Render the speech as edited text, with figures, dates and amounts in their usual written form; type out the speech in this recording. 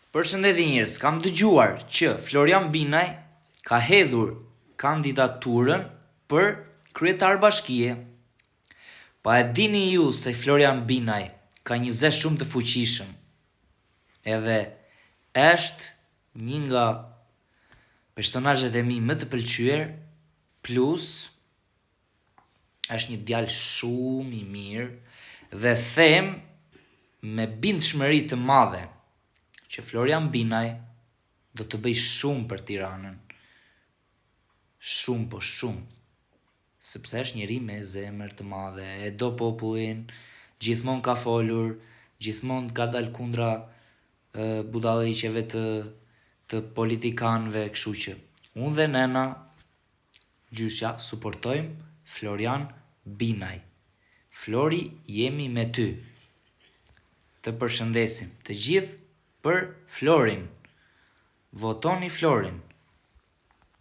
Përshëndetje njerëz, kam dëgjuar që Florian Binaj ka hedhur kandidaturën për kryetar bashkie. Pa e dini ju se Florian Binaj ka një zë shumë të fuqishëm, edhe është një nga personazhet e mi më të pëlqyer, plus është një djalë shumë i mirë dhe them me bindshmëri të madhe që Florian Binaj do të bëj shumë për Tiranën. Shumë, po shumë. Sepse është njeri me zemër të madhe, e do popullin, gjithmonë ka folur, gjithmonë ka dalë kundra budallëqeve të politikanëve, kështu që unë dhe Nena gjyshja suportojmë Florian Binaj. Flori, jemi me ty. Të përshëndesim të gjithë për Florin. Votoni Florin.